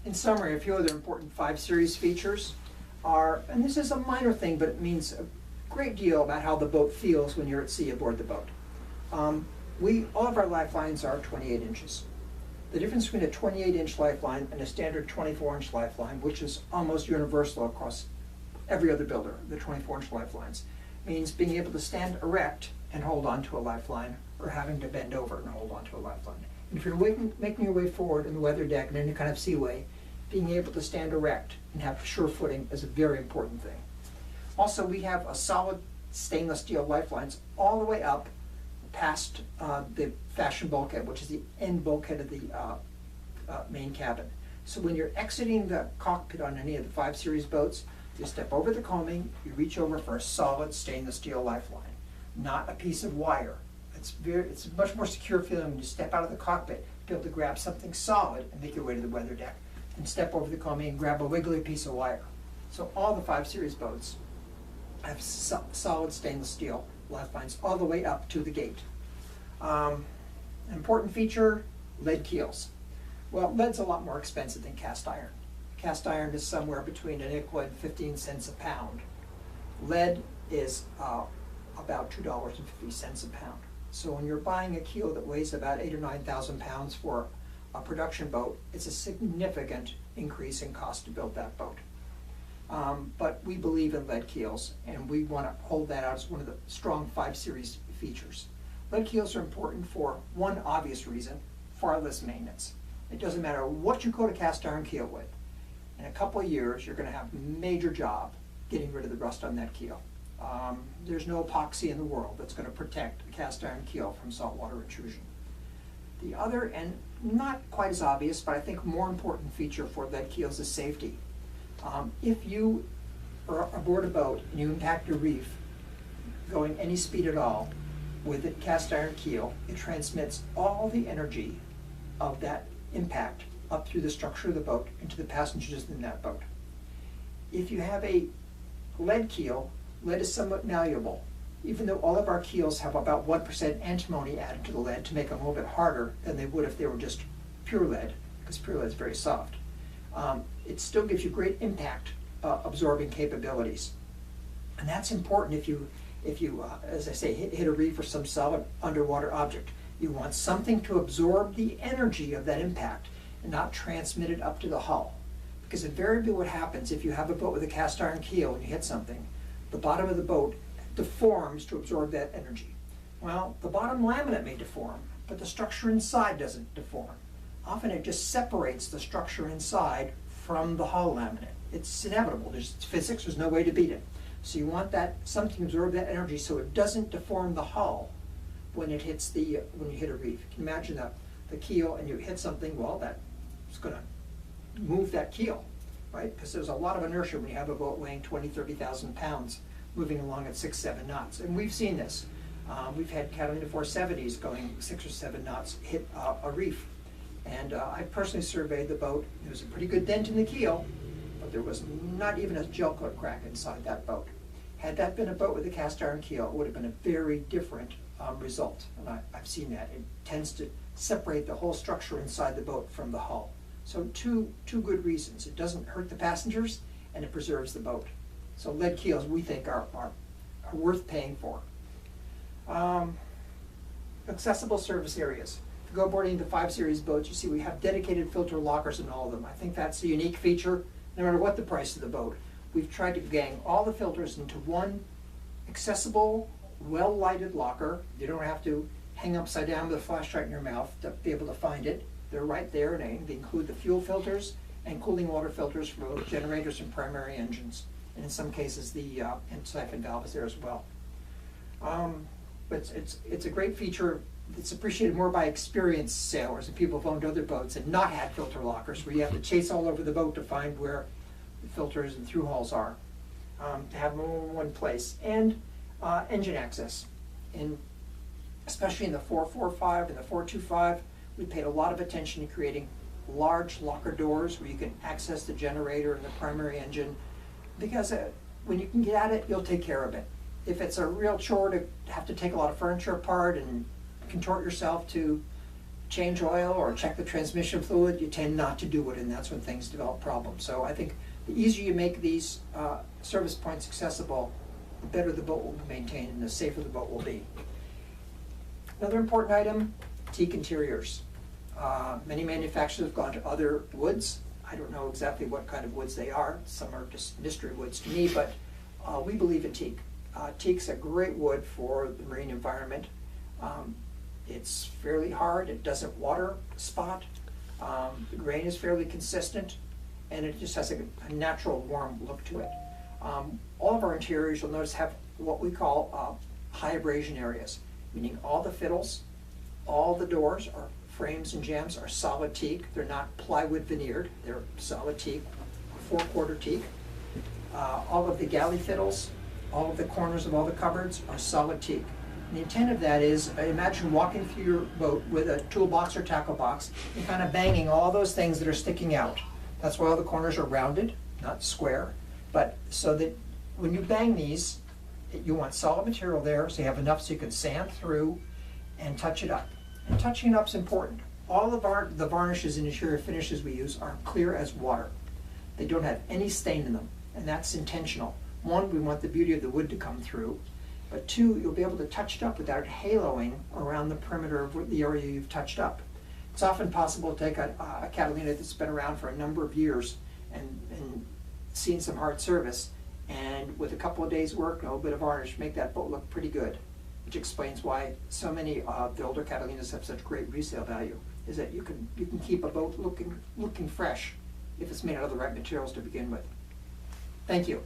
In summary, a few other important 5 Series features are, and this is a minor thing, but it means a great deal about how the boat feels when you're at sea aboard the boat. All of our lifelines are 28 inches. The difference between a 28-inch lifeline and a standard 24-inch lifeline, which is almost universal across every other builder, the 24-inch lifelines, means being able to stand erect and hold on to a lifeline, or having to bend over and hold on to a lifeline. And if you're making your way forward in the weather deck in any kind of seaway, being able to stand erect and have sure footing is a very important thing. Also, we have a solid stainless steel lifelines all the way up past the fashion bulkhead, which is the end bulkhead of the main cabin. So when you're exiting the cockpit on any of the 5 Series boats, you step over the coaming, you reach over for a solid stainless steel lifeline, not a piece of wire. It's a much more secure feeling when you step out of the cockpit to be able to grab something solid and make your way to the weather deck, and step over the coaming and grab a wiggly piece of wire. So all the 5 Series boats have solid stainless steel lifelines all the way up to the gate. An important feature, lead keels. Well, lead's a lot more expensive than cast iron. Cast iron is somewhere between a nickel and 15 cents a pound. Lead is about $2.50 a pound. So when you're buying a keel that weighs about 8,000 or 9,000 pounds for a production boat, it's a significant increase in cost to build that boat. But we believe in lead keels, and we want to hold that out as one of the strong 5 Series features. Lead keels are important for one obvious reason: far less maintenance. It doesn't matter what you coat a cast iron keel with. In a couple of years, you're going to have a major job getting rid of the rust on that keel. There's no epoxy in the world that's going to protect a cast iron keel from saltwater intrusion. The other, and not quite as obvious, but I think more important feature for lead keels is safety. If you are aboard a boat and you impact a reef going any speed at all with a cast iron keel, it transmits all the energy of that impact up through the structure of the boat into the passengers in that boat. If you have a lead keel, lead is somewhat malleable. Even though all of our keels have about 1% antimony added to the lead to make them a little bit harder than they would if they were just pure lead, because pure lead is very soft. It still gives you great impact absorbing capabilities. And that's important if you as I say, hit a reef or some solid underwater object. You want something to absorb the energy of that impact and not transmit it up to the hull. Because invariably what happens if you have a boat with a cast iron keel and you hit something, the bottom of the boat deforms to absorb that energy. Well, the bottom laminate may deform, but the structure inside doesn't deform. Often it just separates the structure inside from the hull laminate. It's inevitable. There's physics, there's no way to beat it. So you want that something to absorb that energy so it doesn't deform the hull when it hits when you hit a reef. You can imagine the keel and you hit something, well, that's going to move that keel, right? Because there's a lot of inertia when you have a boat weighing 20,000, 30,000 pounds moving along at 6, 7 knots. And we've seen this. We've had Catalina 470s going 6 or 7 knots hit a reef. And I personally surveyed the boat. There was a pretty good dent in the keel, but there was not even a gel coat crack inside that boat. Had that been a boat with a cast iron keel, it would have been a very different result. And I've seen that. It tends to separate the whole structure inside the boat from the hull. So two good reasons. It doesn't hurt the passengers, and it preserves the boat. So lead keels, we think, are worth paying for. Accessible service areas. If you go boarding the 5 Series boats, you see we have dedicated filter lockers in all of them. I think that's a unique feature. No matter what the price of the boat, we've tried to gang all the filters into one accessible, well-lighted locker. You don't have to hang upside down with a flashlight in your mouth to be able to find it. They're right there, and they include the fuel filters and cooling water filters for both generators and primary engines. And in some cases, the siphon valve is there as well. But it's a great feature. It's appreciated more by experienced sailors and people who've owned other boats and not had filter lockers, where you have to chase all over the boat to find where the filters and through hulls are, to have them all in one place. And engine access. Especially in the 445 and the 425, we paid a lot of attention to creating large locker doors where you can access the generator and the primary engine, because when you can get at it, you'll take care of it. If it's a real chore to have to take a lot of furniture apart and contort yourself to change oil or check the transmission fluid, you tend not to do it, and that's when things develop problems. So I think the easier you make these service points accessible, the better the boat will be maintained and the safer the boat will be. Another important item, teak interiors. Many manufacturers have gone to other woods. I don't know exactly what kind of woods they are. Some are just mystery woods to me, but we believe in teak. Teak's a great wood for the marine environment. It's fairly hard, it doesn't water spot, the grain is fairly consistent, and it just has a natural warm look to it. All of our interiors, you'll notice, have what we call high abrasion areas, meaning all the fiddles, all the doors, or frames and jambs are solid teak. They're not plywood veneered, they're solid teak, 4/4 teak. All of the galley fiddles, all of the corners of all the cupboards are solid teak. And the intent of that is, imagine walking through your boat with a toolbox or tackle box and kind of banging all those things that are sticking out. That's why all the corners are rounded, not square, but so that when you bang these, you want solid material there, so you have enough so you can sand through and touch it up. And touching it up is important. All of the varnishes and interior finishes we use are clear as water. They don't have any stain in them, and that's intentional. One, we want the beauty of the wood to come through, but two, you'll be able to touch it up without haloing around the perimeter of the area you've touched up. It's often possible to take a Catalina that's been around for a number of years and seen some hard service, and with a couple of days' work and a little bit of varnish, make that boat look pretty good, which explains why so many of the older Catalinas have such great resale value, is that you can keep a boat looking fresh if it's made out of the right materials to begin with. Thank you.